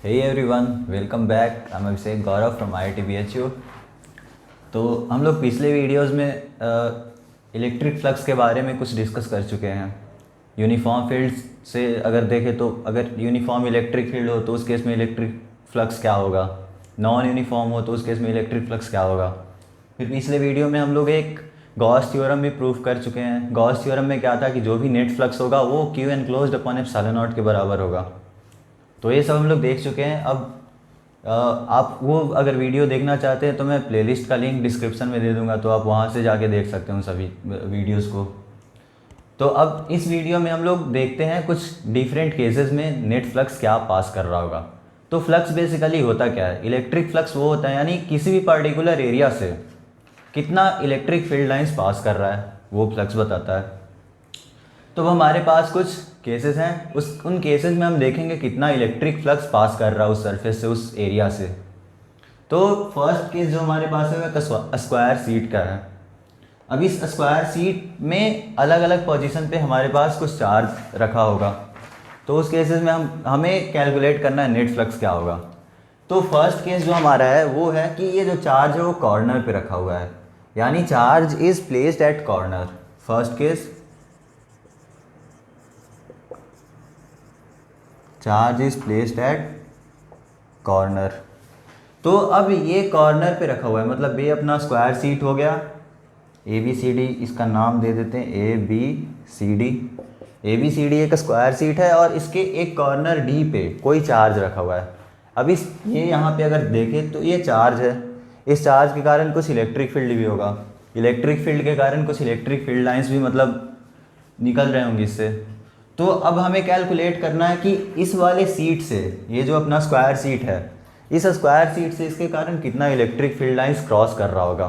Hey everyone, welcome back. I'm Abhishek Gaurav from IIT BHU. तो हम लोग पिछले वीडियोस में इलेक्ट्रिक फ्लक्स के बारे में कुछ डिस्कस कर चुके हैं। यूनिफॉर्म फील्ड से अगर देखें तो अगर यूनिफॉर्म इलेक्ट्रिक फील्ड हो तो उस केस में इलेक्ट्रिक फ्लक्स क्या होगा, नॉन यूनिफॉर्म हो तो उस केस में इलेक्ट्रिक फ्लक्स क्या होगा। फिर पिछले वीडियो में हम लोग एक गॉस थ्योरम भी प्रूव कर चुके हैं। गॉस थ्योरम में क्या था कि जो भी नेट फ्लक्स होगा वो Q enclosed upon epsilon not के बराबर होगा। तो ये सब हम लोग देख चुके हैं। अब आप वो अगर वीडियो देखना चाहते हैं तो मैं प्लेलिस्ट का लिंक डिस्क्रिप्शन में दे दूंगा, तो आप वहाँ से जाके देख सकते हैं उन सभी वीडियोस को। तो अब इस वीडियो में हम लोग देखते हैं कुछ डिफरेंट केसेस में नेट फ्लक्स क्या पास कर रहा होगा। तो फ्लक्स बेसिकली होता क्या है? इलेक्ट्रिक फ्लक्स वो होता है यानी किसी भी पर्टिकुलर एरिया से कितना इलेक्ट्रिक फील्ड लाइंस पास कर रहा है वो फ्लक्स बताता है। तो अब हमारे पास कुछ केसेस हैं, उन केसेस में हम देखेंगे कितना इलेक्ट्रिक फ्लक्स पास कर रहा है उस सरफेस से, उस एरिया से। तो फर्स्ट केस जो हमारे पास है वह स्क्वायर सीट का है। अब इस स्क्वायर सीट में अलग अलग पोजीशन पे हमारे पास कुछ चार्ज रखा होगा। तो उस केसेस में हमें कैलकुलेट करना है नेट फ्लक्स क्या होगा। तो फर्स्ट केस जो हमारा है वो है कि ये जो चार्ज है वो कॉर्नर पे रखा हुआ है, यानी charge is placed at corner. First case, charge is placed at corner. तो अब ये कॉर्नर पे रखा हुआ है, मतलब ये अपना स्क्वायर सीट हो गया। ए बी सी डी इसका नाम दे देते हैं, A B C D. A B C D एक स्क्वायर सीट है और इसके एक कॉर्नर डी पे कोई चार्ज रखा हुआ है। अब ये यहाँ पे अगर देखें तो ये चार्ज है, इस चार्ज के कारण कुछ इलेक्ट्रिक फील्ड भी होगा। इलेक्ट्रिक फील्ड के कारण कुछ इलेक्ट्रिक फील्ड लाइंस भी मतलब निकल रहे होंगे इससे। तो अब हमें कैलकुलेट करना है कि इस वाले सीट से, ये जो अपना स्क्वायर सीट है, इस स्क्वायर सीट से इसके कारण कितना इलेक्ट्रिक फील्ड लाइंस क्रॉस कर रहा होगा।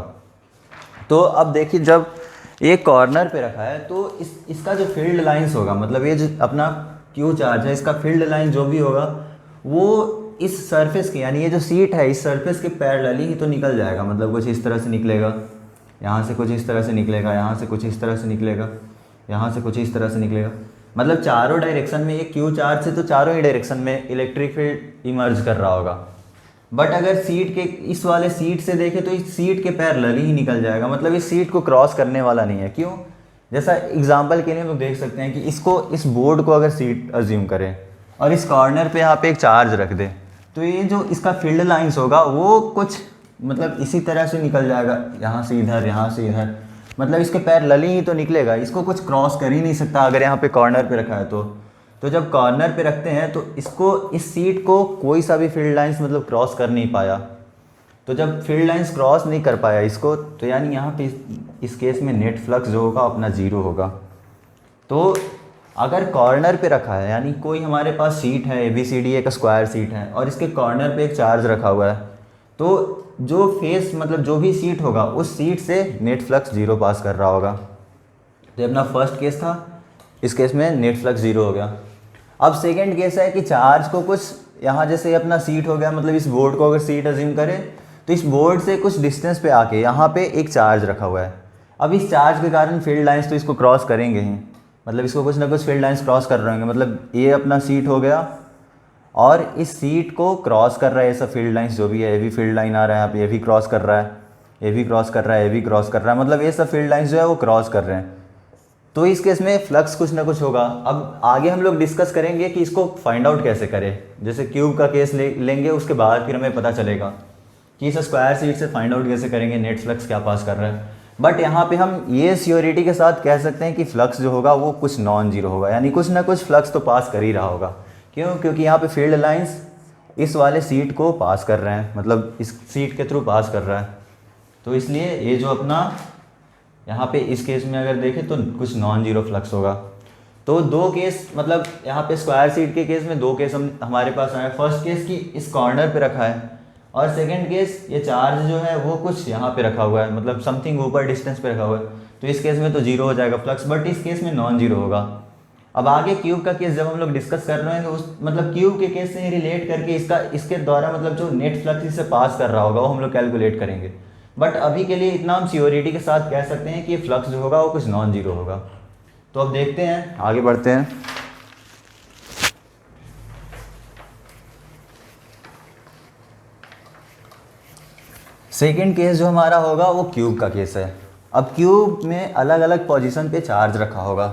तो अब देखिए, जब ये कॉर्नर पे रखा है तो इसका जो फील्ड लाइंस होगा, मतलब ये जो अपना क्यू चार्ज है, इसका फील्ड लाइन जो भी होगा वो इस सरफेस के, यानी ये जो सीट है इस सरफेस के पैरेलली ही तो निकल जाएगा। मतलब कुछ इस तरह से निकलेगा, यहाँ से कुछ इस तरह से निकलेगा, यहाँ से कुछ इस तरह से निकलेगा, यहाँ से कुछ इस तरह से निकलेगा। मतलब चारों डायरेक्शन में, ये क्यू चार्ज से तो चारों ही डायरेक्शन में इलेक्ट्रिक फील्ड इमर्ज कर रहा होगा। बट अगर सीट के इस वाले सीट से देखें तो इस सीट के पैरेलल ही निकल जाएगा, मतलब इस सीट को क्रॉस करने वाला नहीं है। क्यों? जैसा एग्जांपल के लिए हम लोग देख सकते हैं कि इसको, इस बोर्ड को अगर सीट अज्यूम करें और इस कॉर्नर पे यहाँ पे एक चार्ज रख दें, तो ये जो इसका फील्ड लाइंस होगा वो कुछ मतलब इसी तरह से निकल जाएगा, यहाँ से इधर, यहाँ से इधर, मतलब इसके पैरेलल ही तो निकलेगा, इसको कुछ क्रॉस कर ही नहीं सकता अगर यहाँ पे कॉर्नर पे रखा है तो जब कॉर्नर पे रखते हैं तो इसको, इस सीट को कोई सा भी फील्ड लाइंस मतलब क्रॉस कर नहीं पाया। तो जब फील्ड लाइंस क्रॉस नहीं कर पाया इसको, तो यानी यहाँ पे इस केस में नेट फ्लक्स जो होगा अपना जीरो होगा। तो अगर कॉर्नर पे रखा है, यानी कोई हमारे पास सीट है, ए बी सी डी एक स्क्वायर सीट है और इसके कॉर्नर पे एक चार्ज रखा हुआ है, तो जो फेस मतलब जो भी सीट होगा उस सीट से नेट फ्लक्स जीरो पास कर रहा होगा। तो अपना फर्स्ट केस था, इस केस में नेट फ्लक्स जीरो हो गया। अब सेकंड केस है कि चार्ज को कुछ यहाँ, जैसे अपना सीट हो गया, मतलब इस बोर्ड को अगर सीट अज्यूम करें तो इस बोर्ड से कुछ डिस्टेंस पे आके यहाँ पे एक चार्ज रखा हुआ है। अब इस चार्ज के कारण फील्ड लाइंस तो इसको क्रॉस करेंगे ही, मतलब इसको कुछ ना कुछ फील्ड लाइंस क्रॉस कर रहे होंगे। मतलब ये अपना सीट हो गया और इस सीट को क्रॉस कर रहा है ऐसा फील्ड लाइंस जो भी है, ये भी फील्ड लाइन आ रहा है यहाँ पे, ये भी क्रॉस कर रहा है, ये भी क्रॉस कर रहा है, ये भी क्रॉस कर रहा है, मतलब ये सब फील्ड लाइंस जो है वो क्रॉस कर रहे हैं। तो इस केस में फ्लक्स कुछ ना कुछ होगा। अब आगे हम लोग डिस्कस करेंगे कि इसको फाइंड आउट कैसे करें। जैसे क्यूब का केस लेंगे, उसके बाद फिर हमें पता चलेगा कि इस स्क्वायर सीट से फाइंड आउट कैसे करेंगे नेट फ्लक्स क्या पास कर रहा है। बट यहाँ पे हम ये श्योरिटी के साथ कह सकते हैं कि फ्लक्स जो होगा वो कुछ नॉन जीरो होगा, यानी कुछ ना कुछ फ्लक्स तो पास कर ही रहा होगा। क्यों? क्योंकि यहाँ पे फील्ड लाइंस इस वाले सीट को पास कर रहे हैं, मतलब इस सीट के थ्रू पास कर रहा है। तो इसलिए ये जो अपना यहाँ पे इस केस में अगर देखें तो कुछ नॉन जीरो फ्लक्स होगा। तो दो केस, मतलब यहाँ पे स्क्वायर सीट के केस में दो केस हमारे पास आए। फर्स्ट केस की इस कॉर्नर पे रखा है और सेकंड केस ये चार्ज जो है वो कुछ यहाँ पे रखा हुआ है, मतलब समथिंग ऊपर डिस्टेंस पे रखा हुआ है। तो इस केस में तो जीरो हो जाएगा फ्लक्स, बट इस केस में नॉन जीरो होगा। अब आगे क्यूब का केस जब हम लोग डिस्कस कर रहे हैं, उस मतलब क्यूब के केस से रिलेट करके इसके द्वारा मतलब जो नेट फ्लक्स इससे पास कर रहा होगा वो हम लोग कैलकुलेट करेंगे। बट अभी के लिए इतना हम सियोरिटी के साथ कह सकते हैं कि ये फ्लक्स जो होगा वो कुछ नॉन जीरो होगा। तो अब देखते हैं, आगे बढ़ते हैं। सेकेंड केस जो हमारा होगा वो क्यूब का केस है। अब क्यूब में अलग अलग पोजीशन पे चार्ज रखा होगा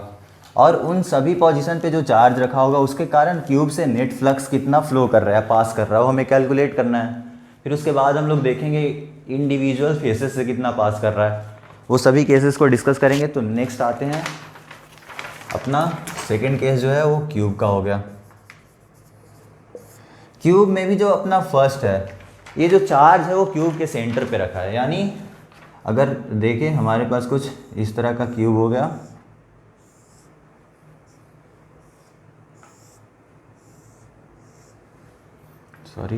और उन सभी पोजीशन पे जो चार्ज रखा होगा उसके कारण क्यूब से नेट फ्लक्स कितना फ्लो कर रहा है, पास कर रहा है, वो हमें कैलकुलेट करना है। फिर उसके बाद हम लोग देखेंगे इंडिविजुअल फेसेस से कितना पास कर रहा है, वो सभी केसेस को डिस्कस करेंगे। तो नेक्स्ट आते हैं अपना सेकेंड केस जो है वो क्यूब का हो गया। क्यूब में भी जो अपना फर्स्ट है, ये जो चार्ज है वो क्यूब के सेंटर पे रखा है। यानी अगर देखें हमारे पास कुछ इस तरह का क्यूब हो गया, सॉरी,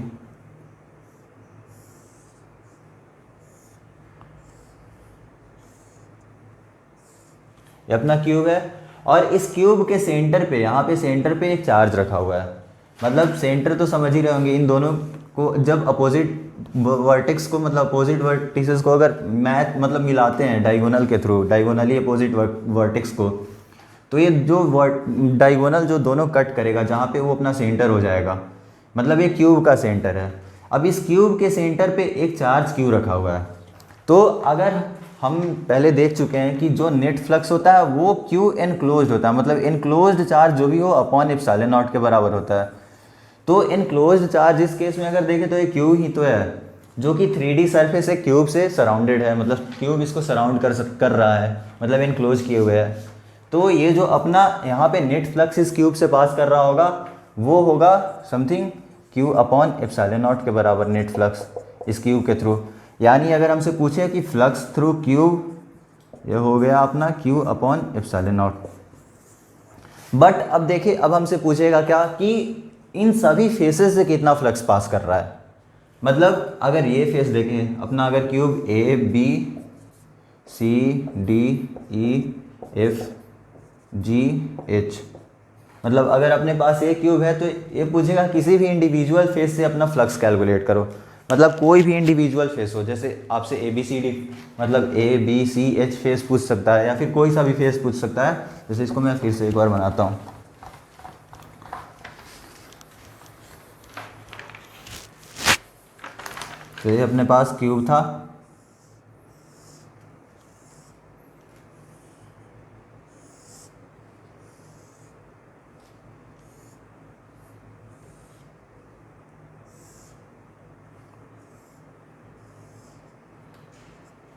ये अपना क्यूब है और इस क्यूब के सेंटर पे, यहाँ पे सेंटर पे एक चार्ज रखा हुआ है। मतलब सेंटर तो समझ ही रहे होंगे, इन दोनों को जब अपोजिट वर्टेक्स को, मतलब अपोजिट वर्टिसेस को अगर मैथ मतलब मिलाते हैं डायगोनल के थ्रू, डायगोनली अपोजिट वर्टेक्स को, तो ये जो डायगोनल जो दोनों कट करेगा जहाँ पे वो अपना सेंटर हो जाएगा, मतलब ये क्यूब का सेंटर है। अब इस क्यूब के सेंटर पे एक चार्ज क्यू रखा हुआ है। तो अगर हम पहले देख चुके हैं कि जो नेट फ्लक्स होता है वो क्यू एनक्लोज्ड होता है, मतलब एनक्लोज्ड चार्ज जो भी हो अपॉन एप्सिलॉन नॉट के बराबर होता है। तो एनक्लोज्ड चार्ज इस केस में अगर देखें तो ये क्यू ही तो है, जो कि 3D सरफेस है, क्यूब से सराउंडेड है, मतलब क्यूब इसको सराउंड कर रहा है, मतलब एनक्लोज किए हुए है। तो ये जो अपना यहाँ पे नेट फ्लक्स इस क्यूब से पास कर रहा होगा वो होगा something Q upon epsilon not के बराबर नेट फ्लक्स इस क्यूब के थ्रू। यानी अगर हमसे पूछे कि फ्लक्स थ्रू क्यूब, ये हो गया अपना Q upon epsilon not. But अब देखिए, अब हमसे पूछेगा क्या कि इन सभी फेसेस से कितना फ्लक्स पास कर रहा है। मतलब अगर ये फेस देखें अपना, अगर cube A B C D E F G H, मतलब अगर अपने पास ये क्यूब है तो ये पूछेगा किसी भी इंडिविजुअल फेस से अपना फ्लक्स कैलकुलेट करो। मतलब कोई भी इंडिविजुअल फेस हो, जैसे आपसे ए बी सी डी, मतलब A B C H face पूछ सकता है, या फिर कोई सा भी फेस पूछ सकता है। जैसे इसको मैं फिर से एक बार बनाता हूँ। तो ये अपने पास क्यूब था,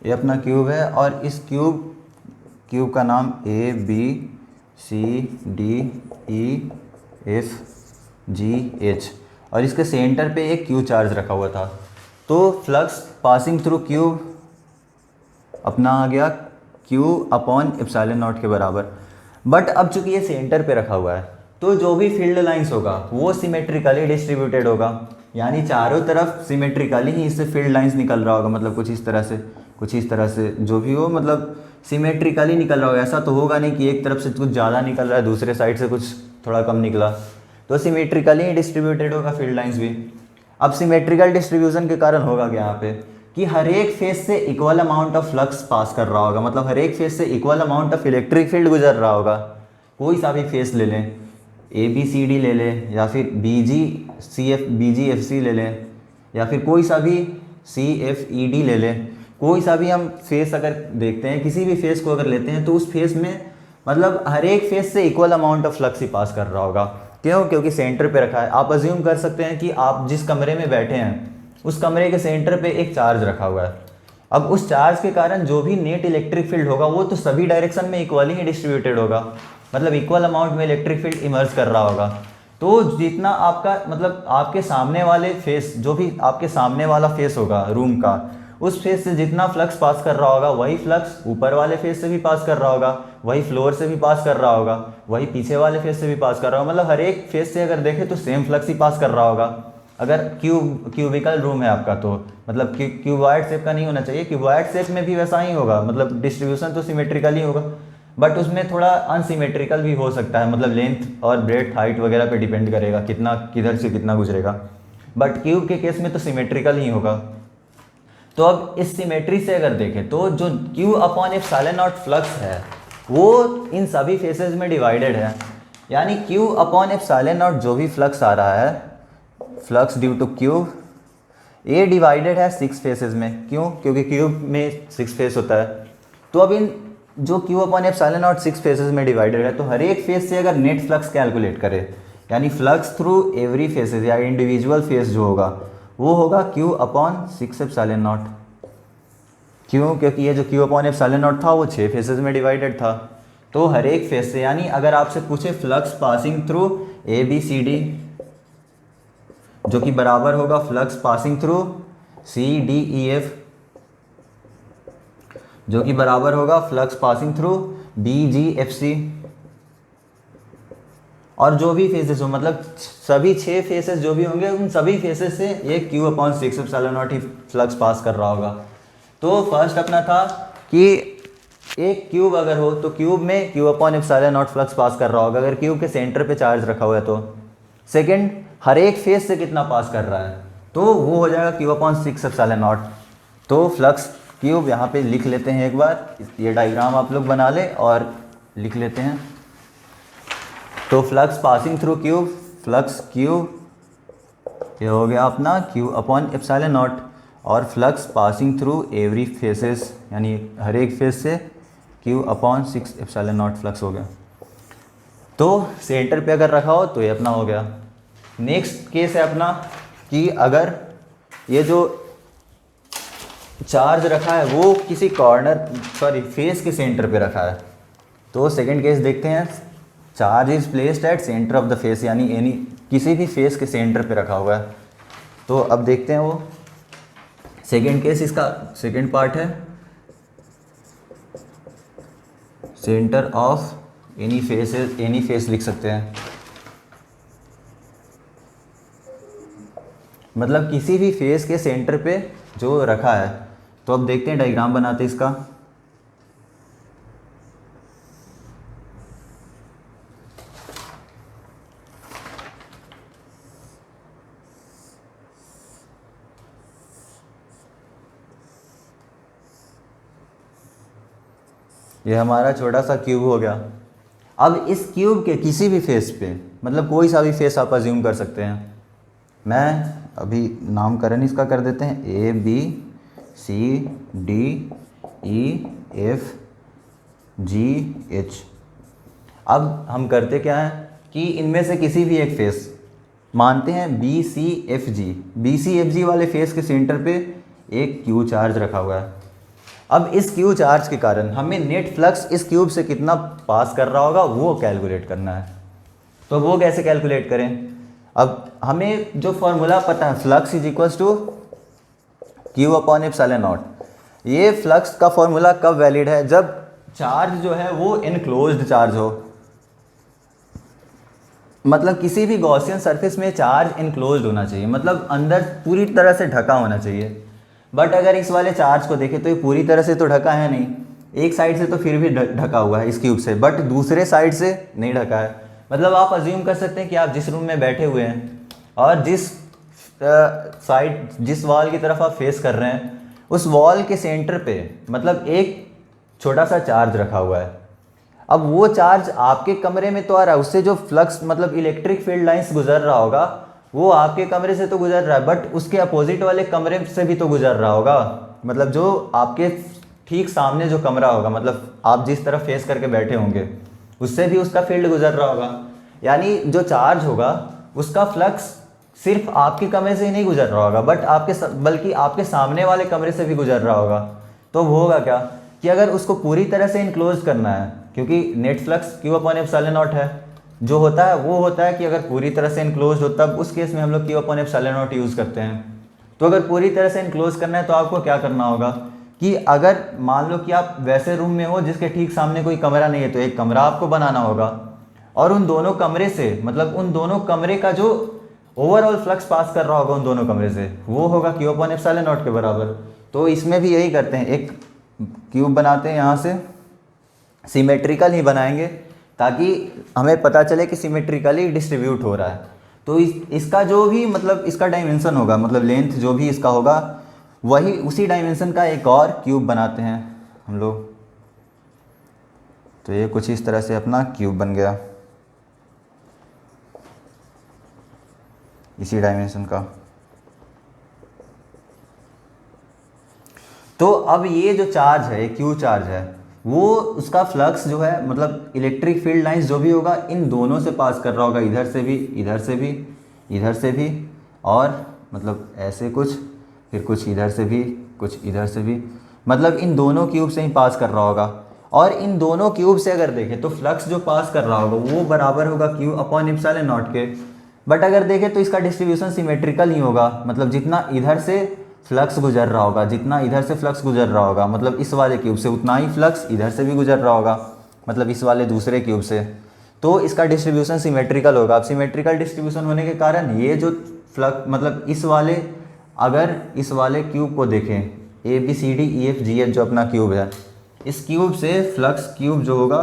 ये अपना क्यूब है और इस क्यूब का नाम A B C D E F G H, और इसके सेंटर पे एक क्यू चार्ज रखा हुआ था। तो फ्लक्स पासिंग थ्रू क्यूब अपना आ गया क्यू अपॉन एप्सिलॉन नॉट के बराबर। बट अब चूंकि ये सेंटर पे रखा हुआ है तो जो भी फील्ड लाइंस होगा वो सिमेट्रिकली डिस्ट्रीब्यूटेड होगा, यानी चारों तरफ सिमेट्रिकली ही इससे फील्ड लाइंस निकल रहा होगा। मतलब कुछ इस तरह से, कुछ इस तरह से, जो भी हो मतलब सिमेट्रिकली निकल रहा होगा। ऐसा तो होगा नहीं कि एक तरफ से कुछ ज़्यादा निकल रहा है दूसरे साइड से कुछ थोड़ा कम निकला, तो सिमेट्रिकली ही डिस्ट्रीब्यूटेड होगा फील्ड लाइंस भी। अब सिमेट्रिकल डिस्ट्रीब्यूशन के कारण होगा क्या यहाँ पे कि हर एक फेस से equal amount of flux pass कर रहा होगा, मतलब हर एक फेस से equal amount of electric field गुजर रहा होगा। कोई सा भी फेस ले लें, ए बी सी डी ले लें, या फिर बी जी C F B G F सी ले लें, या फिर कोई सा भी सी एफ ई डी ले लें, कोई सा भी हम फेस अगर देखते हैं, किसी भी फेस को अगर लेते हैं तो उस फेस में मतलब हर एक फेस से इक्वल अमाउंट ऑफ फ्लक्स ही पास कर रहा होगा। क्यों? क्योंकि सेंटर पे रखा है। आप अज्यूम कर सकते हैं कि आप जिस कमरे में बैठे हैं उस कमरे के सेंटर पे एक चार्ज रखा हुआ है। अब उस चार्ज के कारण जो भी नेट इलेक्ट्रिक फील्ड होगा वो तो सभी डायरेक्शन में इक्वली ही डिस्ट्रीब्यूटेड होगा, मतलब इक्वल अमाउंट में इलेक्ट्रिक फील्ड इमर्ज कर रहा होगा। तो जितना आपका मतलब आपके सामने वाले फेस, जो भी आपके सामने वाला फेस होगा रूम का, उस फेस से जितना फ्लक्स पास कर रहा होगा वही फ्लक्स ऊपर वाले फेस से भी पास कर रहा होगा, वही फ्लोर से भी पास कर रहा होगा, वही पीछे वाले फेस से भी पास कर रहा होगा। मतलब हर एक फेस से अगर देखें तो सेम फ्लक्स ही पास कर रहा होगा। अगर क्यूबिकल रूम है आपका तो मतलब क्यूबॉइड शेप का नहीं होना चाहिए, क्यूबॉइड शेप में भी वैसा ही होगा, मतलब डिस्ट्रीब्यूशन तो सिमेट्रिकल ही होगा, बट उसमें थोड़ा अनसिमेट्रिकल भी हो सकता है, मतलब लेंथ और ब्रेड्थ हाइट वगैरह पे डिपेंड करेगा कितना किधर से कितना गुजरेगा। बट क्यूब के केस में तो सिमेट्रिकल ही होगा। तो अब इस सिमेट्री से अगर देखें तो जो Q upon epsilon not flux है वो इन सभी फेसेस में डिवाइडेड है, यानी क्यू अपॉन एप्सिलॉन नॉट जो भी फ्लक्स आ रहा है, फ्लक्स ड्यू टू क्यूब, ए डिवाइडेड है 6 फेसेस में, क्यों? क्योंकि क्यूब में 6 फेस होता है। तो अब इन जो Q upon epsilon not 6 faces में डिवाइडेड है, तो हर एक फेस से अगर नेट फ्लक्स कैलकुलेट करें, यानी फ्लक्स थ्रू एवरी फेसेस या इंडिविजुअल फेस जो होगा वो होगा क्यू अपॉन 6 एप्सिलॉन नॉट। क्यों? क्योंकि ये जो क्यू अपॉन एप्सिलॉन नॉट था वो 6 फेसेस में डिवाइडेड था। तो हर एक फेस से, यानी अगर आपसे पूछे flux passing through A B C D, जो कि बराबर होगा flux passing through C D E F, जो कि बराबर होगा flux passing through B G F C, और जो भी फेसेस हो, मतलब सभी 6 फेसेस जो भी होंगे उन सभी फेसेस से ये Q upon 6 epsilon not he flux pass कर रहा होगा। तो फर्स्ट अपना था कि एक क्यूब अगर हो तो क्यूब में Q upon epsilon not flux pass कर रहा होगा अगर क्यूब के सेंटर पे चार्ज रखा हुआ है तो। सेकंड, हर एक फेस से कितना पास कर रहा है, तो वो हो जाएगा क्यू अपॉन 6 एप्सिलॉन नॉट। तो फ्लक्स क्यूब यहाँ पे लिख लेते हैं, एक बार ये डायग्राम आप लोग बना ले और लिख लेते हैं। तो flux passing through cube, flux cube ये हो गया अपना क्यू अपॉन एप्सिलॉन नॉट, और flux passing through every faces यानी हर एक फेस से Q upon 6 epsilon not flux हो गया। तो सेंटर पे अगर रखा हो तो ये अपना हो गया। नेक्स्ट केस है अपना कि अगर ये जो चार्ज रखा है वो किसी फेस के सेंटर पे रखा है। तो सेकंड केस देखते हैं। Charge is placed at centre of the face, यानी एनी किसी भी फेस के सेंटर पे रखा हुआ है। तो अब देखते हैं वो सेकंड केस, इसका सेकंड पार्ट है सेंटर ऑफ एनी फेस लिख सकते हैं, मतलब किसी भी फेस के सेंटर पे जो रखा है। तो अब देखते हैं, डायग्राम बनाते हैं इसका। ये हमारा छोटा सा क्यूब हो गया। अब इस क्यूब के किसी भी फेस पे, मतलब कोई सा भी फेस आप अज्यूम कर सकते हैं। मैं अभी नामकरण इसका कर देते हैं A B C D E F G H. अब हम करते क्या है कि इनमें से किसी भी एक फेस मानते हैं बी सी एफ जी वाले फेस के सेंटर पे एक क्यू चार्ज रखा हुआ है। अब इस क्यू चार्ज के कारण हमें नेट फ्लक्स इस क्यूब से कितना पास कर रहा होगा वो कैलकुलेट करना है। तो वो कैसे कैलकुलेट करें? अब हमें जो फॉर्मूला पता है, flux is equals to Q upon epsilon naught. ये फ्लक्स का फॉर्मूला कब वैलिड है? जब चार्ज जो है वो इनक्लोज्ड चार्ज हो, मतलब किसी भी गॉसियन सरफेस में चार्ज इनक्लोज्ड होना चाहिए, मतलब अंदर पूरी तरह से ढका होना चाहिए। बट अगर इस वाले चार्ज को देखें तो ये पूरी तरह से तो ढका है नहीं, एक साइड से तो फिर भी ढका हुआ है इस क्यूब से, बट दूसरे साइड से नहीं ढका है। मतलब आप अज्यूम कर सकते हैं कि आप जिस रूम में बैठे हुए हैं और जिस वॉल की तरफ आप फेस कर रहे हैं उस वॉल के सेंटर पे मतलब एक छोटा सा चार्ज रखा हुआ है। अब वो चार्ज आपके कमरे में तो आ रहा है, उससे जो फ्लक्स मतलब इलेक्ट्रिक फील्ड लाइंस गुजर रहा होगा वो आपके कमरे से तो गुजर रहा है, बट उसके अपोजिट वाले कमरे से भी तो गुजर रहा होगा। मतलब जो आपके ठीक सामने जो कमरा होगा, मतलब आप जिस तरफ फेस करके बैठे होंगे उससे भी उसका फील्ड गुजर रहा होगा। यानी जो चार्ज होगा उसका फ्लक्स सिर्फ आपके कमरे से ही नहीं गुजर रहा होगा बल्कि आपके सामने वाले कमरे से भी गुजर रहा होगा। तो वो होगा क्या कि अगर उसको पूरी तरह से इनक्लोज करना है, क्योंकि net flux Q upon epsilon not है, जो होता है वो होता है कि अगर पूरी तरह से इनक्लोज हो तब उस केस में हम लोग Q upon epsilon not use करते हैं। तो अगर पूरी तरह से इनक्लोज करना है तो आपको क्या करना होगा कि अगर मान लो कि आप वैसे रूम में हो जिसके ठीक सामने कोई कमरा नहीं है तो एक कमरा आपको बनाना होगा, और उन दोनों कमरे से मतलब उन दोनों कमरे का जो ओवरऑल फ्लक्स पास कर रहा होगा उन दोनों कमरे से वो होगा क्यू अपॉन एप्सिलॉन नॉट के बराबर। तो इसमें भी यही करते हैं, एक क्यूब बनाते हैं, यहाँ से सिमेट्रिकल ही बनाएंगे ताकि हमें पता चले कि सिमेट्रिकली डिस्ट्रीब्यूट हो रहा है। तो इसका जो भी मतलब इसका डायमेंशन होगा, मतलब लेंथ जो भी इसका होगा वही उसी डायमेंशन का एक और क्यूब बनाते हैं हम लोग। तो ये कुछ इस तरह से अपना क्यूब बन गया इसी डायमेंशन का। तो अब ये जो चार्ज है, क्यू चार्ज है, वो उसका फ्लक्स जो है मतलब इलेक्ट्रिक फील्ड लाइंस जो भी होगा इन दोनों से पास कर रहा होगा, इधर से भी, इधर से भी, इधर से भी, और मतलब ऐसे कुछ, फिर कुछ इधर से भी, कुछ इधर से भी, मतलब इन दोनों क्यूब से ही पास कर रहा होगा। और इन दोनों क्यूब से अगर देखें तो फ्लक्स जो पास कर रहा होगा वो बराबर होगा क्यू अपॉन एप्सिलॉन नॉट के। बट अगर देखें तो इसका डिस्ट्रीब्यूशन सिमेट्रिकल ही होगा, मतलब जितना इधर से फ्लक्स गुजर रहा होगा, जितना इधर से फ्लक्स गुजर रहा होगा, मतलब इस वाले क्यूब से उतना ही फ्लक्स इधर से भी गुजर रहा होगा, मतलब इस वाले दूसरे क्यूब से। तो इसका डिस्ट्रीब्यूशन सिमेट्रिकल होगा। अब सिमेट्रिकल डिस्ट्रीब्यूशन होने के कारण ये जो फ्लक्स मतलब इस वाले, अगर इस वाले क्यूब को देखें ABCDEFGH जो अपना क्यूब है, इस क्यूब से फ्लक्स क्यूब जो होगा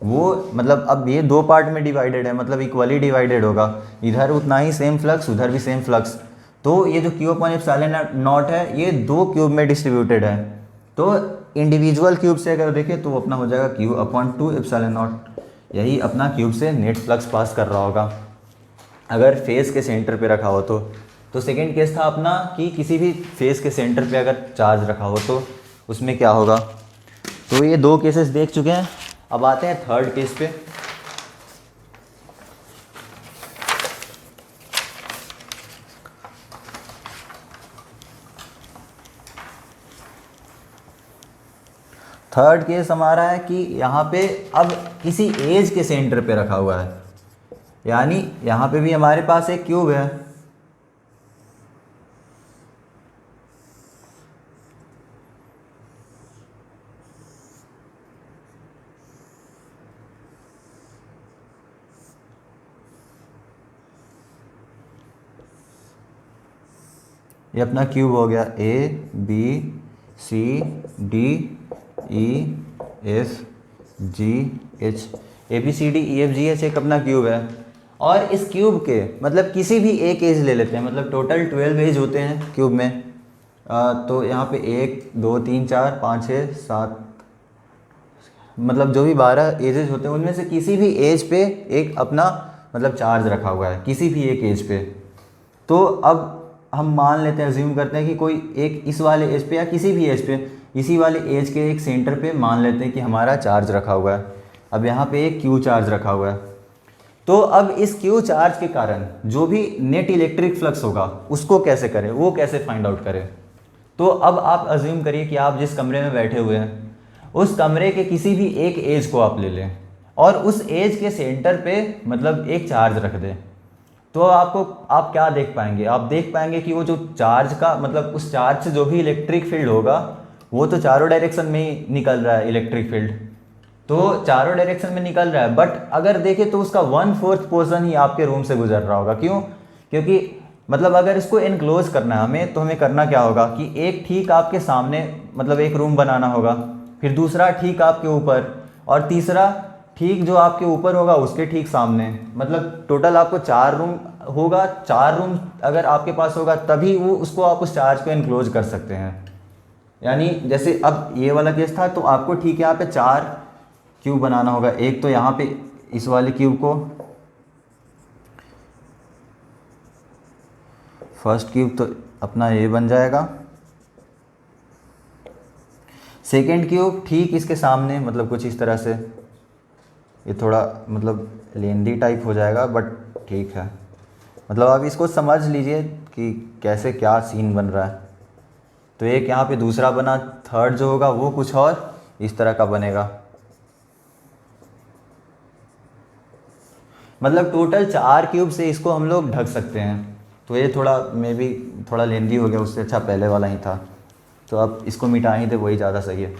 वो मतलब अब ये दो पार्ट में डिवाइडेड है, मतलब इक्वली डिवाइडेड होगा, इधर उतना ही सेम फ्लक्स, उधर भी सेम फ्लक्स। तो ये जो क्यू अपॉन एप्सिलॉन नॉट है ये दो क्यूब में डिस्ट्रीब्यूटेड है। तो इंडिविजुअल क्यूब से अगर देखें तो वो अपना हो जाएगा क्यू अपॉन 2 एप्सिलॉन नॉट, यही अपना क्यूब से नेट फ्लक्स पास कर रहा होगा अगर फेस के सेंटर पे रखा हो तो सेकेंड केस था अपना कि किसी भी फेस के सेंटर पे अगर चार्ज रखा हो तो उसमें क्या होगा। तो ये दो केसेस देख चुके हैं, अब आते हैं थर्ड केस पे। थर्ड केस हमारा है कि यहाँ पे अब किसी एज के सेंटर पे रखा हुआ है, यानी यहाँ पे भी हमारे पास एक क्यूब है, ये अपना क्यूब हो गया ABCDEFGH, ABCDEFGH एक अपना क्यूब है। और इस क्यूब के मतलब किसी भी एक एज ले लेते हैं, मतलब टोटल 12 एज होते हैं क्यूब में। तो यहाँ पे 1 2 3 4 5 6 7 मतलब जो भी 12 एजेस होते हैं उनमें से किसी भी एज पे एक अपना मतलब चार्ज रखा हुआ है, किसी भी एक एज पे। तो अब हम मान लेते हैं, अज्यूम करते हैं कि कोई एक इस वाले एज पे या किसी भी एज पे, इसी वाले एज के एक सेंटर पे मान लेते हैं कि हमारा चार्ज रखा हुआ है। अब यहाँ पे एक क्यू चार्ज रखा हुआ है। तो अब इस क्यू चार्ज के कारण जो भी नेट इलेक्ट्रिक फ्लक्स होगा उसको कैसे करें, वो कैसे फाइंड आउट करें। तो अब आप अज्यूम करिए कि आप जिस कमरे में बैठे हुए हैं उस कमरे के किसी भी एक एज को आप ले लें और उस एज के सेंटर पे मतलब एक चार्ज रख दें। तो आप क्या देख पाएंगे, आप देख पाएंगे कि वो जो चार्ज का मतलब उस चार्ज से जो भी इलेक्ट्रिक फील्ड होगा वो तो चारों डायरेक्शन में ही निकल रहा है, इलेक्ट्रिक फील्ड तो चारों डायरेक्शन में निकल रहा है। बट अगर देखें तो उसका 1/4 पोर्शन ही आपके रूम से गुजर रहा होगा। क्यों? क्योंकि मतलब अगर इसको इनक्लोज करना है हमें तो हमें करना क्या होगा कि एक ठीक आपके सामने मतलब एक रूम बनाना होगा, फिर दूसरा ठीक आपके ऊपर, और तीसरा ठीक जो आपके ऊपर होगा उसके ठीक सामने। मतलब टोटल आपको 4 रूम होगा, 4 रूम अगर आपके पास होगा तभी वो उसको आप उस चार्ज को इनक्लोज कर सकते हैं। यानी जैसे अब ये वाला केस था तो आपको ठीक यहाँ पे 4 क्यूब बनाना होगा। एक तो यहाँ पे इस वाले क्यूब को, फर्स्ट क्यूब तो अपना ये बन जाएगा, सेकेंड क्यूब ठीक इसके सामने मतलब कुछ इस तरह से, ये थोड़ा मतलब लेंदी टाइप हो जाएगा बट ठीक है, मतलब आप इसको समझ लीजिए कि कैसे क्या सीन बन रहा है। तो एक यहाँ पे दूसरा बना, थर्ड जो होगा वो कुछ और इस तरह का बनेगा। मतलब टोटल 4 क्यूब से इसको हम लोग ढक सकते हैं। तो ये थोड़ा मे बी थोड़ा लेंदी हो गया, उससे अच्छा पहले वाला ही था, तो आप इसको मिटा ही दे वही ज़्यादा सही है।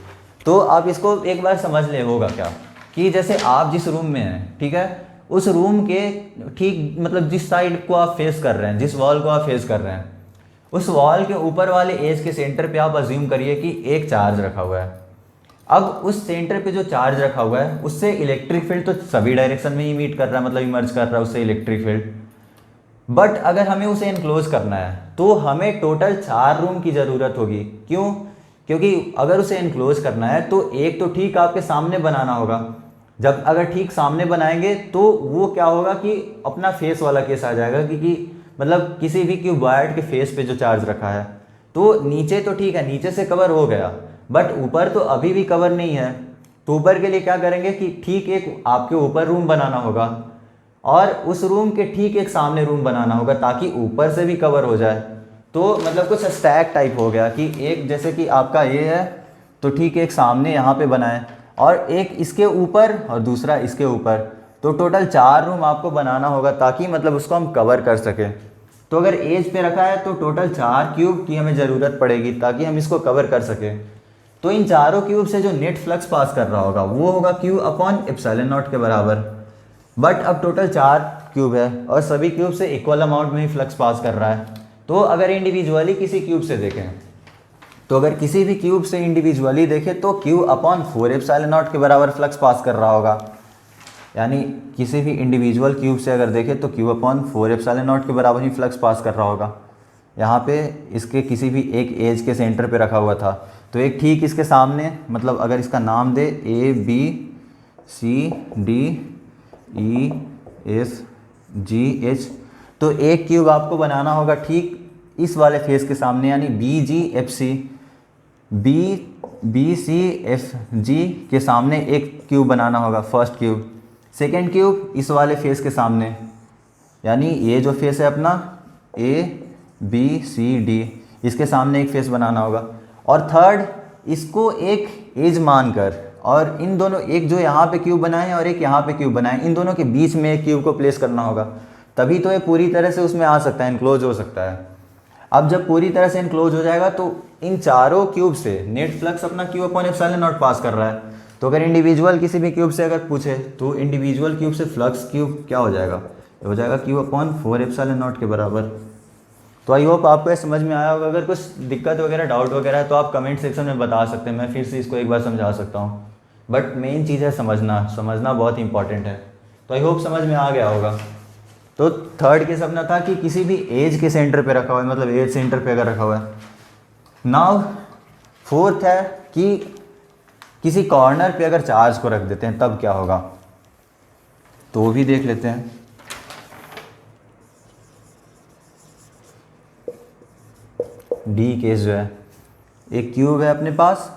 तो आप इसको एक बार समझ ले होगा क्या कि जैसे आप जिस रूम में हैं, ठीक है, उस रूम के ठीक मतलब जिस साइड को आप फेस कर रहे हैं, जिस वॉल को आप फेस कर रहे हैं, उस वॉल के ऊपर वाले एज के सेंटर पे आप अज्यूम करिए कि एक चार्ज रखा हुआ है। अब उस सेंटर पे जो चार्ज रखा हुआ है उससे इलेक्ट्रिक फील्ड तो सभी डायरेक्शन में ही मीट कर रहा है, मतलब इमर्ज कर रहा है उससे इलेक्ट्रिक फील्ड। बट अगर हमें उसे इनक्लोज करना है तो हमें टोटल 4 रूम की ज़रूरत होगी। क्यों? क्योंकि अगर उसे इनक्लोज करना है तो एक तो ठीक आपके सामने बनाना होगा। जब अगर ठीक सामने बनाएंगे तो वो क्या होगा कि अपना फेस वाला केस आ जाएगा, क्योंकि मतलब किसी भी क्यूबॉइड के फेस पे जो चार्ज रखा है, तो नीचे तो ठीक है, नीचे से कवर हो गया, बट ऊपर तो अभी भी कवर नहीं है। तो ऊपर के लिए क्या करेंगे कि ठीक एक आपके ऊपर रूम बनाना होगा और उस रूम के ठीक एक सामने रूम बनाना होगा ताकि ऊपर से भी कवर हो जाए। तो मतलब कुछ स्टैक टाइप हो गया कि एक जैसे कि आपका ये है तो ठीक एक सामने यहाँ पे बनाए और एक इसके ऊपर और दूसरा इसके ऊपर, तो टोटल 4 रूम आपको बनाना होगा ताकि मतलब उसको हम कवर कर सकें। तो अगर एज पे रखा है तो टोटल 4 क्यूब की हमें ज़रूरत पड़ेगी ताकि हम इसको कवर कर सकें। तो इन चारों क्यूब से जो नेट फ्लक्स पास कर रहा होगा वो होगा क्यू अपॉन एप्सिलॉन नॉट के बराबर। बट अब टोटल 4 क्यूब है और सभी क्यूब से इक्वल अमाउंट में ही फ्लक्स पास कर रहा है। तो अगर इंडिविजुअली किसी क्यूब से देखें, तो अगर किसी भी क्यूब से इंडिविजुअली देखें तो क्यू अपॉन 4 एप्सिलॉन नॉट के बराबर फ्लक्स पास कर रहा होगा। यानी किसी भी इंडिविजुअल क्यूब से अगर देखें तो क्यू अपॉन 4 एप्सिलॉन नॉट के बराबर ही फ्लक्स पास कर रहा होगा। यहाँ पे इसके किसी भी एक एज के सेंटर पे रखा हुआ था, तो एक ठीक इसके सामने, मतलब अगर इसका नाम दे A B C D E F G H, तो एक क्यूब आपको बनाना होगा ठीक इस वाले फेस के सामने, यानी B G F C, B C F G के सामने एक क्यूब बनाना होगा, फर्स्ट क्यूब। सेकेंड क्यूब इस वाले फेस के सामने, यानी ये जो फेस है अपना ए बी सी डी, इसके सामने एक फेस बनाना होगा। और थर्ड इसको एक एज मानकर, और इन दोनों, एक जो यहाँ पे क्यूब बनाए हैं और एक यहाँ पे क्यूब बनाए, इन दोनों के बीच में एक क्यूब को प्लेस करना होगा, तभी तो ये पूरी तरह से उसमें आ सकता है, इनक्लोज हो सकता है। अब जब पूरी तरह से इनक्लोज हो जाएगा तो इन चारों क्यूब से नेट फ्लक्स अपना Q upon epsilon not pass कर रहा है। तो अगर इंडिविजुअल किसी भी क्यूब से अगर पूछे तो इंडिविजुअल क्यूब से फ्लक्स क्यूब क्या हो जाएगा, हो जाएगा क्यू अपॉन 4 एप्सिलॉन नॉट के बराबर। तो आई होप आपको ये समझ में आया होगा। अगर कुछ दिक्कत वगैरह, डाउट वगैरह है तो आप कमेंट सेक्शन में बता सकते हैं, मैं फिर से इसको एक बार समझा सकता हूँ। बट मेन चीज़ है समझना बहुत इंपॉर्टेंट है। तो आई होप समझ में आ गया होगा। तो थर्ड केस अपना था कि किसी भी एज के सेंटर पे रखा हुआ है, मतलब एज सेंटर पे अगर रखा हुआ है। नाउ फोर्थ है कि किसी कॉर्नर पे अगर चार्ज को रख देते हैं तब क्या होगा, तो वो भी देख लेते हैं। डी केस जो है, एक क्यूब है अपने पास,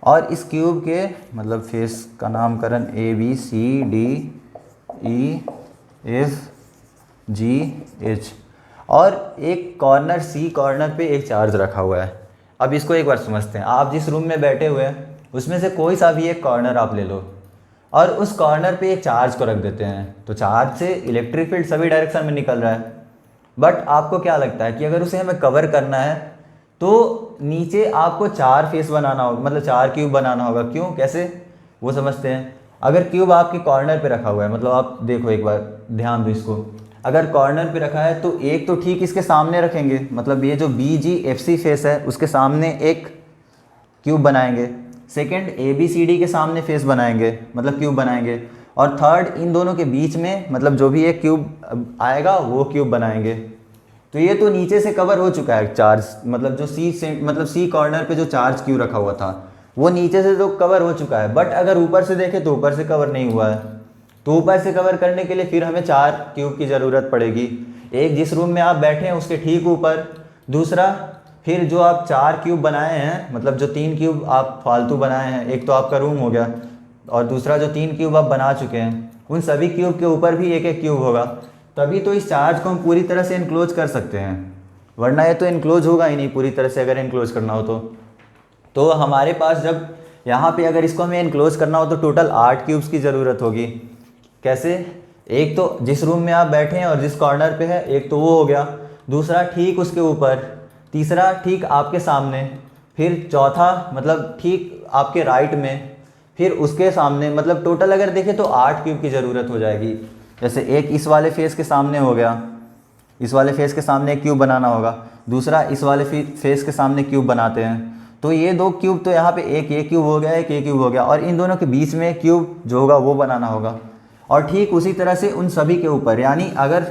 और इस क्यूब के मतलब फेस का नामकरण A B C D E F G H, और एक कॉर्नर सी कॉर्नर पे एक चार्ज रखा हुआ है। अब इसको एक बार समझते हैं। आप जिस रूम में बैठे हुए हैं उसमें से कोई सा भी एक कॉर्नर आप ले लो और उस कॉर्नर पे एक चार्ज को रख देते हैं, तो चार्ज से इलेक्ट्रिक फील्ड सभी डायरेक्शन में निकल रहा है। बट आपको क्या लगता है कि अगर उसे हमें कवर करना है तो नीचे आपको 4 फेस बनाना होगा, मतलब 4 क्यूब बनाना होगा। क्यों, कैसे, वो समझते हैं। अगर क्यूब आपके कॉर्नर पे रखा हुआ है, मतलब आप देखो एक बार ध्यान दो इसको, अगर कॉर्नर पे रखा है तो एक तो ठीक इसके सामने रखेंगे, मतलब ये जो B G F C face है उसके सामने एक क्यूब बनाएंगे। Second A B C D के सामने फेस बनाएंगे, मतलब क्यूब बनाएंगे। और थर्ड इन दोनों के बीच में, मतलब जो भी एक क्यूब आएगा वो क्यूब बनाएंगे। तो ये तो नीचे से कवर हो चुका है चार्ज, मतलब जो सी कॉर्नर पे जो चार्ज क्यू रखा हुआ था वो नीचे से तो कवर हो चुका है। बट अगर ऊपर से देखें तो ऊपर से कवर नहीं हुआ है। तो ऊपर से कवर करने के लिए फिर हमें 4 क्यूब की ज़रूरत पड़ेगी। एक जिस रूम में आप बैठे हैं उसके ठीक ऊपर, दूसरा फिर जो आप 4 क्यूब बनाए हैं, मतलब जो 3 क्यूब आप फालतू बनाए हैं, एक तो आपका रूम हो गया और दूसरा जो 3 क्यूब आप बना चुके हैं, उन सभी क्यूब के ऊपर भी एक एक क्यूब होगा। तभी तो इस चार्ज को हम पूरी तरह से इनक्लोज कर सकते हैं, वरना ये तो इनक्लोज होगा ही नहीं पूरी तरह से। अगर इनक्लोज करना हो तो हमारे पास जब यहाँ पे अगर इसको हमें इनक्लोज करना हो तो टोटल 8 क्यूब्स की ज़रूरत होगी। कैसे, एक तो जिस रूम में आप बैठे हैं और जिस कॉर्नर पे है, एक तो वो हो गया, दूसरा ठीक उसके ऊपर, तीसरा ठीक आपके सामने, फिर चौथा मतलब ठीक आपके राइट में, फिर उसके सामने। मतलब टोटल अगर देखें तो 8 क्यूब की ज़रूरत हो जाएगी। जैसे एक इस वाले फेस के सामने हो गया, इस वाले फेस के सामने एक क्यूब बनाना होगा, दूसरा इस वाले फेस के सामने क्यूब बनाते हैं। तो ये 2 क्यूब तो यहाँ पे एक ये क्यूब हो गया, एक ये क्यूब हो गया, और इन दोनों के बीच में क्यूब जो होगा वो बनाना होगा। और ठीक उसी तरह से उन सभी के ऊपर, यानी अगर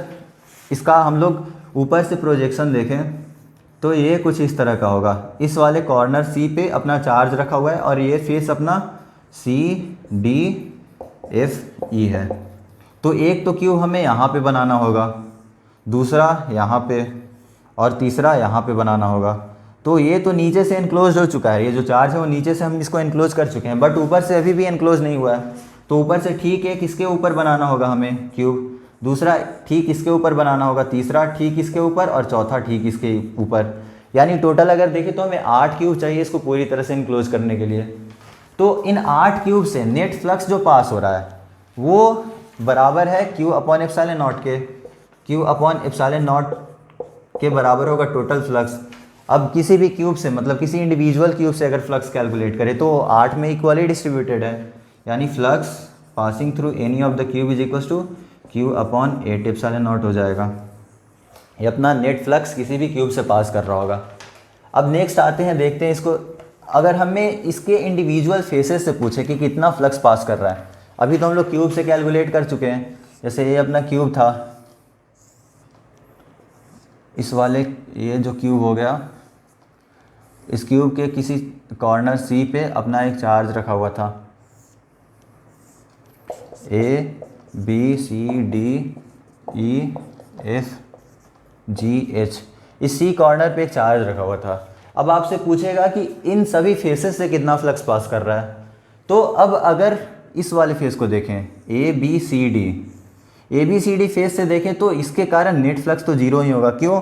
इसका हम लोग ऊपर से प्रोजेक्शन देखें तो ये कुछ इस तरह का होगा। इस वाले कॉर्नर सी पे अपना चार्ज रखा हुआ है और ये फेस अपना सी डी एफ ई है। तो एक तो क्यूब हमें यहाँ पे बनाना होगा, दूसरा यहाँ पे, और तीसरा यहाँ पे बनाना होगा। तो ये तो नीचे से इनक्लोज हो चुका है, ये जो चार्ज है वो नीचे से हम इसको इनक्लोज कर चुके हैं, बट ऊपर से अभी भी इनक्लोज नहीं हुआ है। तो ऊपर से ठीक है किसके ऊपर बनाना होगा हमें क्यूब, दूसरा ठीक इसके ऊपर बनाना होगा, तीसरा ठीक इसके ऊपर, और चौथा ठीक इसके ऊपर। यानी टोटल अगर देखें तो हमें 8 क्यूब चाहिए इसको पूरी तरह से इनक्लोज करने के लिए। तो इन 8 क्यूब से नेट फ्लक्स जो पास हो रहा है वो बराबर है क्यू अपॉन एप्सिलॉन नॉट के। क्यू अपॉन एप्सिलॉन नॉट के बराबर होगा टोटल फ्लक्स। अब किसी भी क्यूब से मतलब किसी इंडिविजुअल क्यूब से अगर फ्लक्स कैलकुलेट करें तो 8 में इक्वली डिस्ट्रीब्यूटेड है, यानी flux passing through any of the cube is equal to Q upon 8 epsilon naught हो जाएगा। ये अपना नेट फ्लक्स किसी भी क्यूब से पास कर रहा होगा। अब नेक्स्ट आते हैं, देखते हैं इसको, अगर हमें इसके इंडिविजुअल फेसेस से पूछे कि कितना फ्लक्स पास कर रहा है। अभी तो हम लोग क्यूब से कैलकुलेट कर चुके हैं, जैसे ये अपना क्यूब था, इस वाले ये जो क्यूब हो गया, इस क्यूब के किसी कॉर्नर सी पे अपना एक चार्ज रखा हुआ था, A B C D E F G H, इस सी कॉर्नर पे एक चार्ज रखा हुआ था। अब आपसे पूछेगा कि इन सभी फेसेस से कितना फ्लक्स पास कर रहा है। तो अब अगर इस वाले फेस को देखें, A B C D face से देखें तो इसके कारण नेट फ्लक्स तो जीरो ही होगा। क्यों?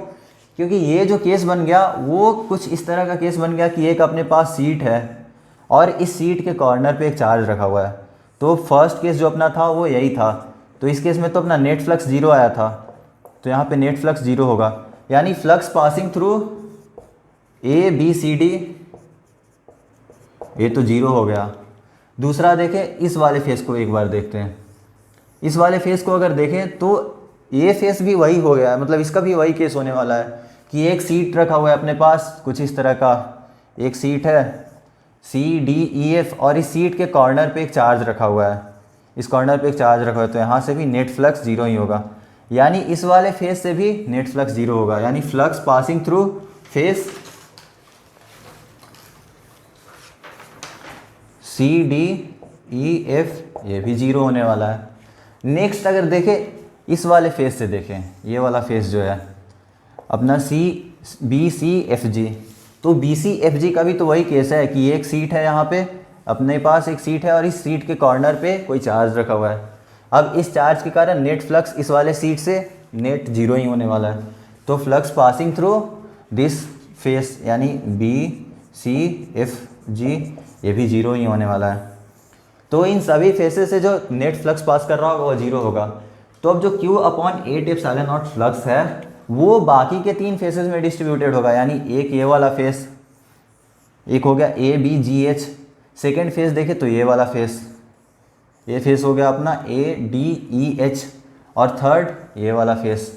क्योंकि ये जो केस बन गया वो कुछ इस तरह का केस बन गया कि एक अपने पास सीट है और इस सीट के कॉर्नर पे एक चार्ज रखा हुआ है। तो फर्स्ट केस जो अपना था वो यही था, तो इस केस में तो अपना नेट फ्लक्स जीरो आया था, तो यहाँ पे नेट फ्लक्स जीरो होगा, यानी flux passing through A B C D ये तो जीरो हो गया। दूसरा देखें, इस वाले फेस को एक बार देखते हैं। इस वाले फेस को अगर देखें तो ये फेस भी वही हो गया है, मतलब इसका भी वही केस होने वाला है कि एक सीट रखा हुआ है अपने पास कुछ इस तरह का, एक सीट है सी डी ई एफ और इस सीट के कॉर्नर पे एक चार्ज रखा हुआ है, इस कॉर्नर पे एक चार्ज रखा हुआ है, तो यहाँ से भी नेट फ्लक्स जीरो ही होगा, यानी इस वाले फेस से भी नेट फ्लक्स जीरो होगा, यानी flux passing through face C D E F ये भी जीरो होने वाला है। नेक्स्ट अगर देखें इस वाले फेस से देखें, ये वाला फेस जो है अपना सी बी सी एफ जी, तो बी सी एफ जी का भी तो वही केस है कि एक सीट है, यहाँ पे अपने पास एक सीट है और इस सीट के कॉर्नर पे कोई चार्ज रखा हुआ है। अब इस चार्ज के कारण नेट फ्लक्स इस वाले सीट से नेट जीरो ही होने वाला है, तो flux passing through this face यानी बी सी एफ जी ये भी जीरो ही होने वाला है। तो इन सभी फेसेस से जो नेट फ्लक्स पास कर रहा होगा वो जीरो होगा। तो अब जो Q upon 8 epsilon not flux है वो बाकी के 3 फेसेस में डिस्ट्रीब्यूटेड होगा, यानी एक ये वाला फेस, एक हो गया A B G H, second face देखे तो ये वाला फेस, ये फेस हो गया अपना ए डी ई एच, और थर्ड ये वाला फेस।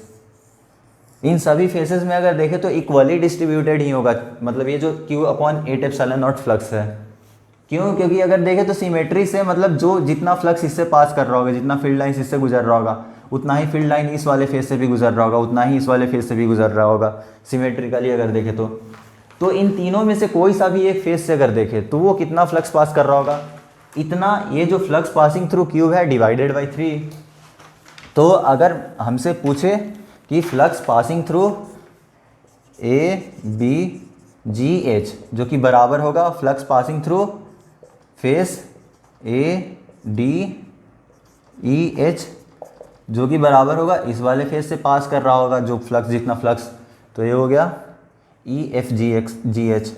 इन सभी फेसेस में अगर देखें तो इक्वली डिस्ट्रीब्यूटेड ही होगा, मतलब ये जो Q upon 8 epsilon not flux है। क्यों? क्योंकि अगर देखें तो सिमेट्री से मतलब जो जितना फ्लक्स इससे पास कर रहा होगा, जितना फील्ड लाइन इससे गुजर रहा होगा, उतना ही फील्ड लाइन इस वाले फेस से भी गुजर रहा होगा, उतना ही इस वाले फेस से भी गुजर रहा होगा सिमेट्रिकली अगर देखें तो इन तीनों में से कोई सा भी एक फेस से अगर देखें तो वो कितना फ्लक्स पास कर रहा होगा, इतना। ये जो फ्लक्स पासिंग थ्रू क्यूब है डिवाइडेड बाई 3। तो अगर हमसे पूछे कि flux passing through A B G H जो कि बराबर होगा flux passing through face A D E H जो कि बराबर होगा इस वाले फेस से पास कर रहा होगा जो फ्लक्स, जितना फ्लक्स, तो ये हो गया ई एफ जी एक्स जी एच,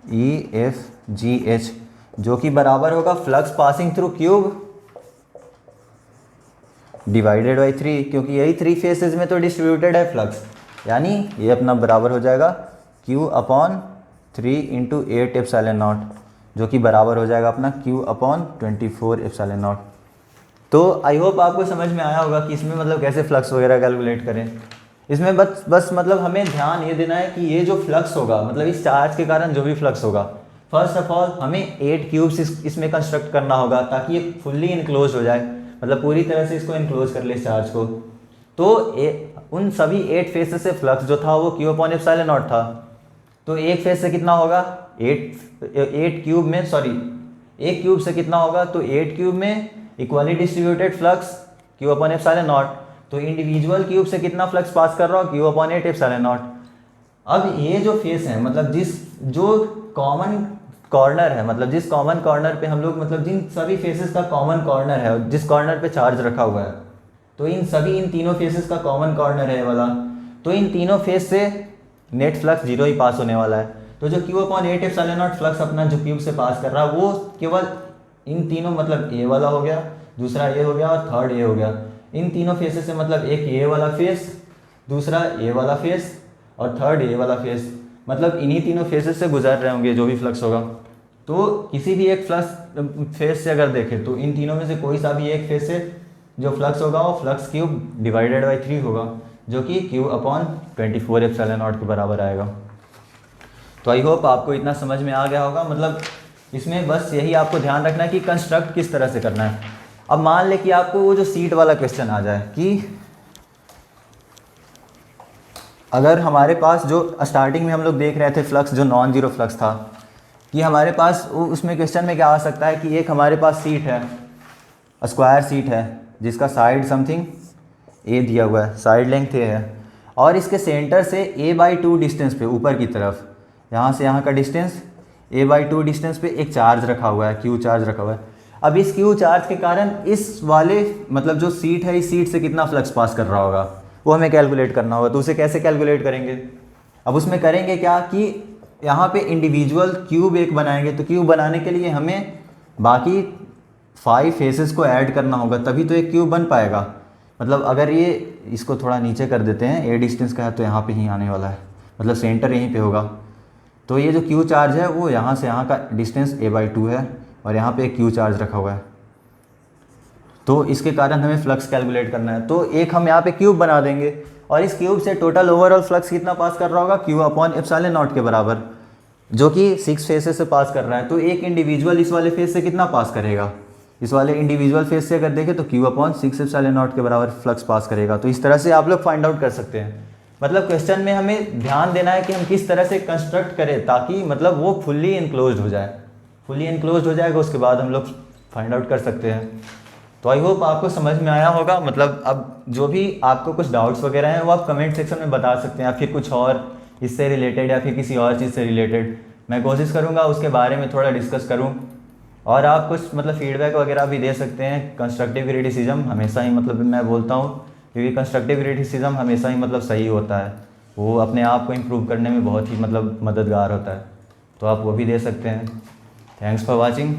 ई एफ जी एच जो कि बराबर होगा flux passing through cube divided by 3, क्योंकि यही 3 फेसेस में तो डिस्ट्रीब्यूटेड है फ्लक्स, यानी ये अपना बराबर हो जाएगा Q upon 3 into 8 epsilon not जो कि बराबर हो जाएगा अपना Q अपॉन 24 एप्सिलॉन नॉट। तो आई होप आपको समझ में आया होगा कि इसमें मतलब कैसे फ्लक्स वगैरह कैलकुलेट करें। इसमें बस मतलब हमें ध्यान ये देना है कि ये जो फ्लक्स होगा, मतलब इस चार्ज के कारण जो भी फ्लक्स होगा, फर्स्ट ऑफ ऑल हमें 8 क्यूब्स इसमें कंस्ट्रक्ट करना होगा ताकि ये फुल्ली इनक्लोज हो जाए, मतलब पूरी तरह से इसको इनक्लोज कर ले इस चार्ज को। तो उन सभी 8 फेसेस से फ्लक्स जो था वो Q अपॉन एप्सिलॉन नॉट था। तो एक फेस से कितना होगा 8 क्यूब में, सॉरी एक क्यूब से कितना होगा, तो 8 क्यूब में equally distributed flux Q upon epsilon not, तो इंडिविजुअल क्यूब से कितना फ्लक्स पास कर रहा हो, क्यू अपॉन 8 एप्सिलॉन नॉट। अब ये जो फेस है, मतलब जो कॉमन कॉर्नर है, मतलब जिस कॉमन कॉर्नर पे हम लोग, मतलब जिन सभी फेसेस का कॉमन कॉर्नर है, जिस कॉर्नर पे चार्ज रखा हुआ है, तो इन तीनों फेसेस का कॉमन कॉर्नर है वाला, तो इन तीनों फेस से नेट फ्लक्स 0 ही पास होने वाला है। तो जो Q upon 8 epsilon not flux अपना जो क्यूब से पास कर रहा है वो केवल इन तीनों, मतलब ए वाला हो गया, दूसरा ए हो गया और थर्ड ए हो गया, इन तीनों फेसेस से, मतलब एक ए वाला फेस, दूसरा ए वाला फेस और थर्ड ए वाला फेस, मतलब इन्हीं तीनों फेसेस से गुजर रहे होंगे जो भी फ्लक्स होगा। तो किसी भी एक फ्लक्स फेस से अगर देखें तो इन तीनों में से कोई सा भी एक फेस से जो फ्लक्स होगा वो फ्लक्स क्यूब डिवाइडेड बाई 3 होगा, जो कि क्यू अपॉन 24 एप्सिलॉन नॉट के बराबर आएगा। तो आई होप आपको इतना समझ में आ गया होगा। मतलब इसमें बस यही आपको ध्यान रखना है कि कंस्ट्रक्ट किस तरह से करना है। अब मान ले कि आपको वो जो सीट वाला क्वेश्चन आ जाए कि अगर हमारे पास जो स्टार्टिंग में हम लोग देख रहे थे फ्लक्स जो नॉन जीरो फ्लक्स था, कि हमारे पास उसमें क्वेश्चन में क्या आ सकता है कि एक हमारे पास सीट है, स्क्वायर सीट है जिसका साइड समथिंग ए दिया हुआ है, साइड लेंथ ए है, और इसके सेंटर से a/2 डिस्टेंस पे ऊपर की तरफ, यहाँ से यहाँ का डिस्टेंस a/2 डिस्टेंस पे एक चार्ज रखा हुआ है, क्यू चार्ज रखा हुआ है। अब इस क्यू चार्ज के कारण इस वाले, मतलब जो सीट है, इस सीट से कितना फ्लक्स पास कर रहा होगा वो हमें कैलकुलेट करना होगा। तो उसे कैसे कैलकुलेट करेंगे? अब उसमें करेंगे क्या कि यहाँ पे इंडिविजुअल क्यूब एक बनाएंगे, तो क्यूब बनाने के लिए हमें बाकी 5 फेसेस को ऐड करना होगा, तभी तो एक क्यूब बन पाएगा। मतलब अगर ये इसको थोड़ा नीचे कर देते हैं, ए डिस्टेंस का है तो यहाँ पे ही आने वाला है, मतलब सेंटर यहीं पे होगा। तो ये जो क्यू चार्ज है वो यहाँ से यहाँ का डिस्टेंस a/2 है और यहाँ पे एक क्यू चार्ज रखा हुआ है, तो इसके कारण हमें फ्लक्स कैलकुलेट करना है। तो एक हम यहाँ पे क्यूब बना देंगे और इस क्यूब से टोटल ओवरऑल फ्लक्स कितना पास कर रहा होगा, क्यू अपॉन एप्सिलॉन नॉट के बराबर, जो कि 6 फेसेस से पास कर रहा है। तो एक इंडिविजुअल इस वाले फेस से कितना पास करेगा, इस वाले इंडिविजुअल फेस से अगर देखें तो क्यू अपॉन 6 एप्सिलॉन नॉट के बराबर फ्लक्स पास करेगा। तो इस तरह से आप लोग फाइंड आउट कर सकते हैं। मतलब क्वेश्चन में हमें ध्यान देना है कि हम किस तरह से कंस्ट्रक्ट करें ताकि मतलब वो फुल्ली इनक्लोज्ड हो जाए। फुल्ली इनक्लोज्ड हो जाएगा उसके बाद हम लोग फाइंड आउट कर सकते हैं। तो आई होप आपको समझ में आया होगा। मतलब अब जो भी आपको कुछ डाउट्स वगैरह हैं वो आप कमेंट सेक्शन में बता सकते हैं, या फिर कुछ और इससे रिलेटेड या फिर किसी और चीज़ से रिलेटेड मैं कोशिश करूँगा उसके बारे में थोड़ा डिस्कस करूँ। और आप कुछ मतलब फीडबैक वगैरह भी दे सकते हैं। कंस्ट्रक्टिव क्रिटिसिज्म हमेशा ही, मतलब मैं बोलता हूँ क्योंकि कंस्ट्रक्टिव क्रिटिसिज्म हमेशा ही मतलब सही होता है, वो अपने आप को इम्प्रूव करने में बहुत ही मतलब मददगार होता है, तो आप वो भी दे सकते हैं। Thanks for watching.